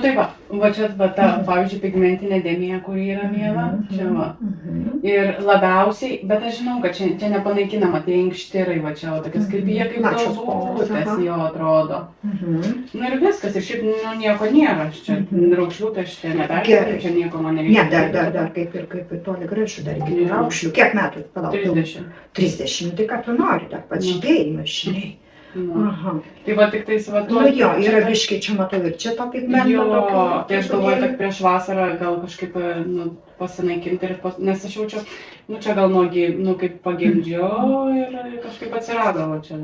tai va čia ta, pavyzdžiui, pigmentinė dėmė, kuri yra mėla, čia va. Ir labiausiai, bet aš žinau, kad čia nepanaikinama tie inkštirai, va čia, tokias kaip jie kaip daugutės jo atrodo. Ir viskas, ir šiaip nieko nėra, čia raukšlių, tai aš čia neperkėliu, čia nieko man nereikia. Ne, dar kaip ir toli gražu, dar iki raukšlių. Kiek metų palauk? 30. 30, tai ką tu nori, dar pats žydėjimas, žinai. Tai va tik tais va Nu jo, yra biškiai, čia matau ir čia to pigmento tokio. Tai aš galvoju, kad prieš vasarą gal kažkaip pasinaikinti, nes aš jaučiu, čia gal kaip pagimdžiau ir kažkaip atsirado čia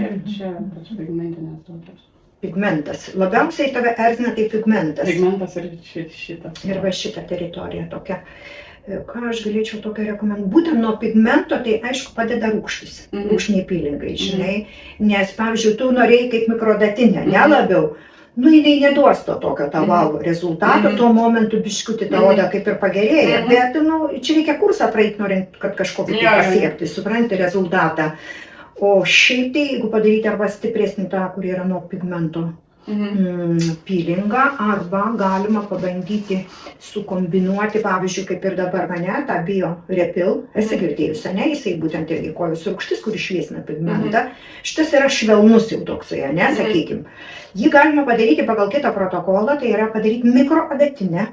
ir čia, tas pigmentinės tokios. Pigmentas. Labiausiai tave erzina tai pigmentas. Pigmentas ir šitas. Ir va šita teritorija tokia. Ką aš galėčiau tokią rekomenduoti? Būtent nuo pigmento, tai aišku, padeda rūgštis, rūgštiniai pylingai, žinai. Nes, pavyzdžiui, tu norėjai kaip mikrodatinę, ne labiau. Jinai neduos to tokio tavo rezultato, tuo momentu biškutį ta oda kaip ir pagerėja. Bet, čia reikia kursą praeiti, norint, kad kažkokį pasiekti, supranti rezultatą. O šiaip tai, jeigu padaryti arba stipresnį tą, kur yra nuo pigmento pylingą, arba galima pabandyti sukombinuoti, pavyzdžiui, kaip ir dabar mane, tą BioRepil, esi girdėjusi, ne, jisai būtent irgi kojos rūgštis, kuris šviesina pigmentą. Šitas yra švelnus jau toksai, ne, sakykim. Jį galima padaryti pagal kitą protokolą, tai yra padaryti mikroadatinę,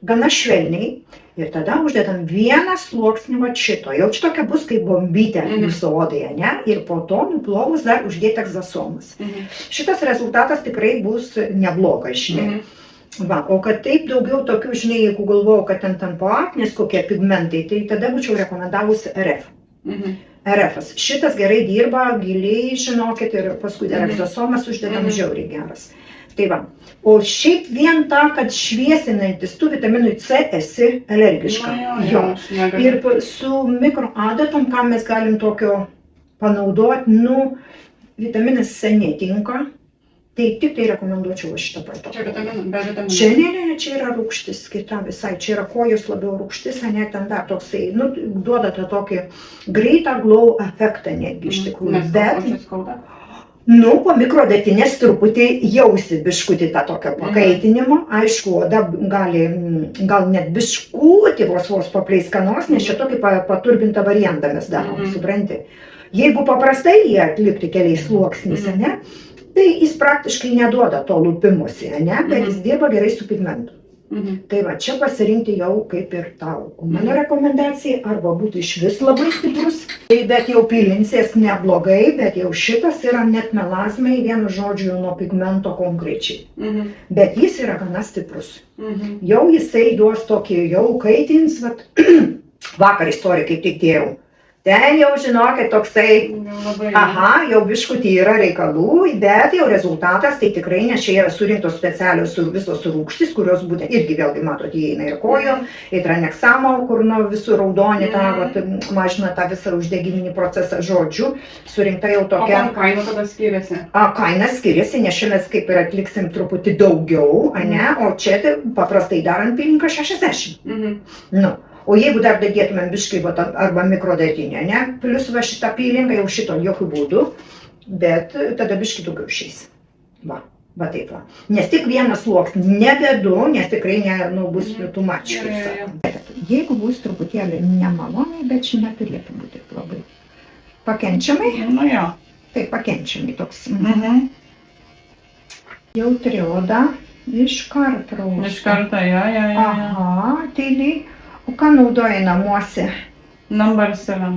gana švelniai, ir tada uždedam vieną sluoksnį va šito. Jau čia tokia bus kaip bombytė jūsų odėje, ne? Ir po to nuplovus dar uždėti egzasomas. Šitas rezultatas tikrai bus neblogas, žinai. Va, o kad taip daugiau tokių, žinai, jeigu galvojau, kad ten po aknės kokie pigmentai, tai tada būčiau rekomendavusi RF. RF'as. Šitas gerai dirba, giliai, žinokit, ir paskui dar egzasomas uždedam žiauriai geras. Tai va. O šiaip vien tą, kad šviesinantis, tu vitaminui C esi alergiška. Ir su mikroadatom, ką mes galim tokio panaudoti, vitaminas C netinka, tai tik tai rekomenduočiau šitą protokolą. Čia vitaminų, be vitaminų? Čia ne, čia yra rūgštis kita visai, čia yra kojos labiau rūgštis, ne ten dar toksai, duoda tą tokį greitą glow efektą netgi iš tikrųjų. Bet po mikrodatinės truputį jausi biškutį tą tokio pakaitinimo. Aišku, oda gal net biškutį vos papleiskanos, nes čia tokį paturbintą variantą mes darom, supranti. Jeigu paprastai jį atlikti keliais sluoksniais, ne, tai jis praktiškai neduoda to lūpimusi, ne, bet jis dirba gerai su pigmentu. Tai va, čia pasirinkti jau kaip ir tau. Mano rekomendacija arba būtų iš vis labai stiprus, bet jau pilinsies neblogai, bet jau šitas yra net melazmai, vienu žodžiu, nuo pigmento konkrečiai. Bet jis yra gana stiprus. Jau jisai duos tokį, jau kaitins, vakar istoriją kaip tik dėjau. Ten jau žinokit toksai, jau biškutį yra reikalų, bet jau rezultatas tai tikrai, nes čia yra surinktos specialios visos rūgštys, kurios būtent irgi vėlgi matot įeina ir kojom, ir traneksamo, kur visų raudonį mažina tą visą uždegiminį procesą, žodžiu, surinkta jau tokia. O kaina tada skiriasi? Kaina skiriasi, nes šiandien kaip ir atliksim truputį daugiau, o čia paprastai darant pilinką 60. O jeigu dar dadėtumėm biškai arba mikrodatinę, ne, plus va šitą pylingą, jau šito jokių būdų, bet tada biškai daugiau išeis. Va taip va. Nes tik vienas sluoksnis, nebedu, nes tikrai bus tų mačių. Jeigu bus truputėlį nemaloniai, bet čia neturėtų būti labai pakenčiamai. Tai pakenčiamai toks. Jautri oda, iš karto. Iš karto, tai o ką naudoji namuose? Number 7.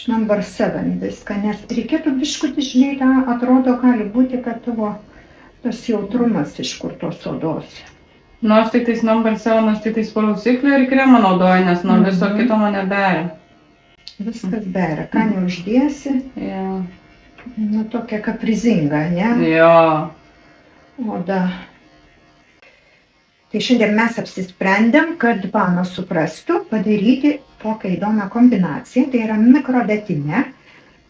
Number 7 viską, nes reikėtų biškutį, žinai, tą atrodo gali būti, kad tavo tas jautrumas iš kur tos odos. Aš tik tais number 7, aš tik tais prausiklį ir kremą naudoju, nes nuo viso kito mane beria. Viskas beria, ką neuždėsi. Tokia kaprizinga, ne? Oda. Tai šiandien mes apsisprendėm, kad Vana suprastų padaryti tokią įdomią kombinaciją, tai yra mikrodatinė.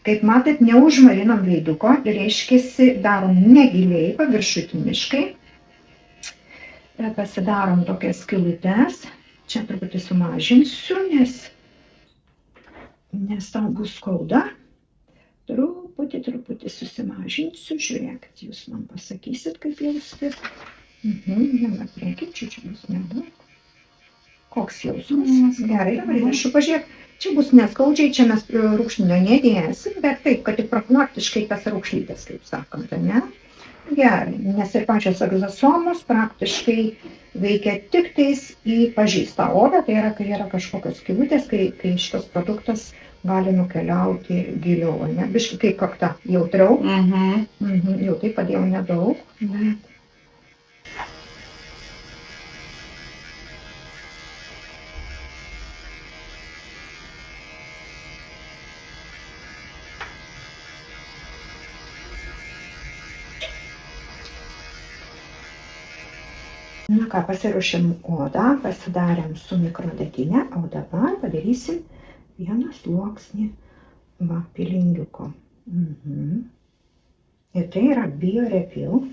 Kaip matot, neužmarinom veiduko, reiškiasi darom negiliai, paviršutiniškai. Pasidarom tokias skylutes, čia truputį sumažinsiu, nes tau bus skauda. Truputį susimažinsiu, žiūrėkit, jūs man pasakysit, kaip jaustis. Dabar priekičiu, čia bus nedaug. Koks jausmas? Gerai, dabar viršų pažiūrėk. Čia bus neskaudžiai, čia mes rūgštinio nedėsim, bet taip, kad tik profilaktiškai tas raukšlytės, kaip sakant, ne? Gerai, nes ir pačios egzosomos praktiškai veikia tik tais į pažeistą odą, tai yra, kai yra kažkokios skylutės, kai šitas produktas gali nukeliauti giliau, ne? Biškai kaip kakta jautriau. Jau tai padėjau nedaug, bet... Na ką, pasiruošėm odą, pasidarėm su mikrodatinė, o dabar padarysim vieną sluoksnį pilingiuko. Ir tai yra BioRefill.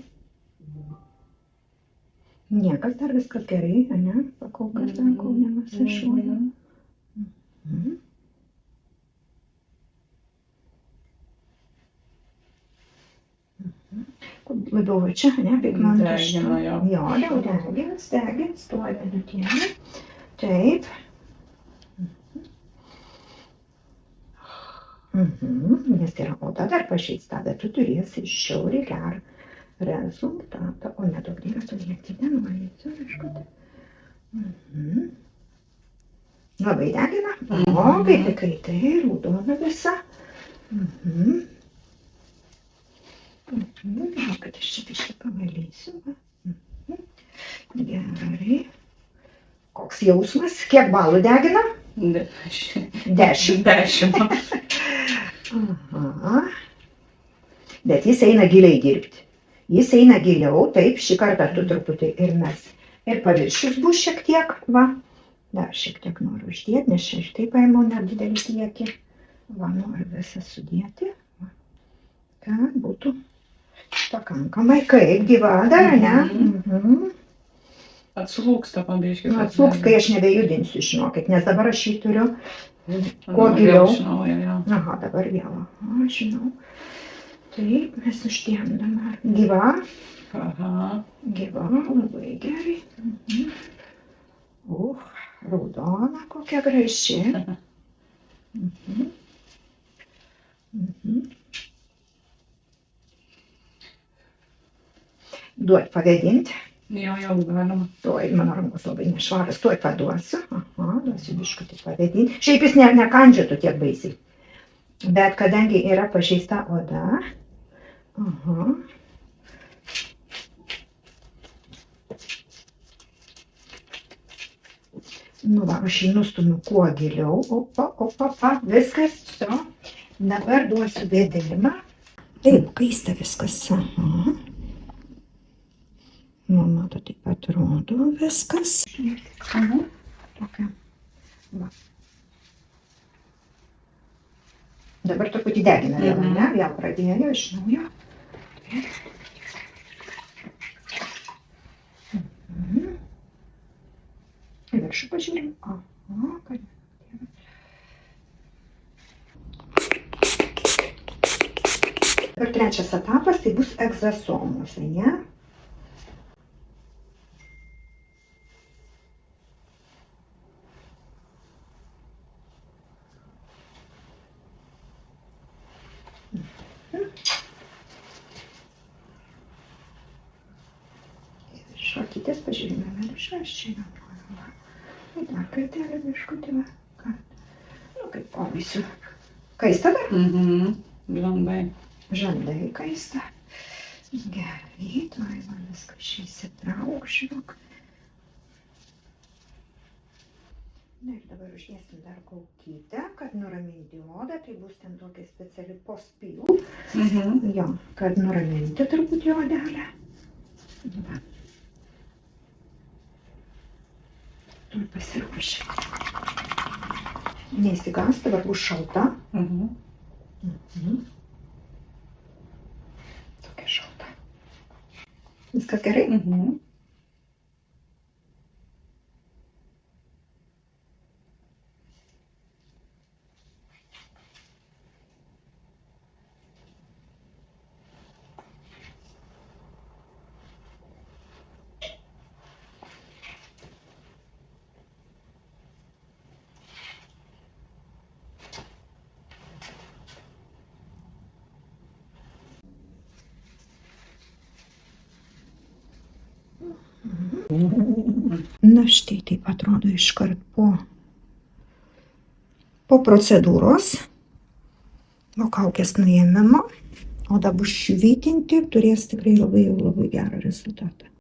Niekas dar viskas gerai, ne? Pakol kas dar kol nemasišuoja. Labiau va čia, ne, pigmentiška. Jo, jau degins, tuo minutėlį. Taip. Nes yra oda dar pažeista, bet tu turėsi žiauriai gerą rezultatą. O nedaug dėlės, tu niek nenuvalysiu, aišku. Labai degina. O, kaip tikrai tai, raudona visa. Kad aš čia biškį pavalysiu. Gerai. Koks jausmas? Kiek balų degina? 10. Bet jis eina giliai dirbti. Jis eina giliau, taip, šį kartą tu truputį ir mes. Ir paviršius bus šiek tiek, va. Dar šiek tiek noriu uždėti, nes čia štai paėmiau nedidelį kiekį. Va, noriu visą sudėti. Kad būtų pakankamai, kaip gyva dar, ne? Atslūksta pabiškis. Atslūks, kai aš nebejudinsiu, žinokit, nes dabar aš jį turiu kuo giliau. Aha, dabar vėl. Aš žinau. Taip, mes uždėjom dabar. Gyva. Gyva, labai gerai. Raudona, kokia graži. Duot pavėdinti. Jo, galima. Tuoj, mano rankos labai nešvaras, tuoj paduosiu. Aha, duosiu biškutį pavėdinti. Šiaip jis nekandžiotų tiek baisiai. Bet kadangi yra pažeista oda, nu va, aš jį nustumiu kuo giliau. Opa, viskas, so. Dabar duosiu vėdinimą. Taip, kaista viskas. Nu, mato, taip atrodo viskas. Tokia. Va. Dabar truputį degina vėl, ne? Vėl pradėjo iš naujo. Į viršų pažiūrim. Kad... Ir trečias etapas tai bus egzosomos, ne? Šakytės pažiūrime viršą, aš čia galvoju. Ir dar kartelį biškutį, va. Nu, kaip pavaisiu. Kaista dar? Žandai. Žandai kaista. Gerai, tuoj man viską čia įsitrauk, žinok. Na ir dabar uždėsim dar kaukytę, kad nuraminti odą, tai bus ten tokia speciali post-peel. Jo, kad nuraminti truputį odelę. Va. Tu pasiruoši. Neįsigąs, dabar bus šalta. Tokia šalta. Viskas gerai? Na štai taip atrodo iškart po procedūros, po kaukės nuėmimo, oda bus švytinti ir turės tikrai labai gerą rezultatą.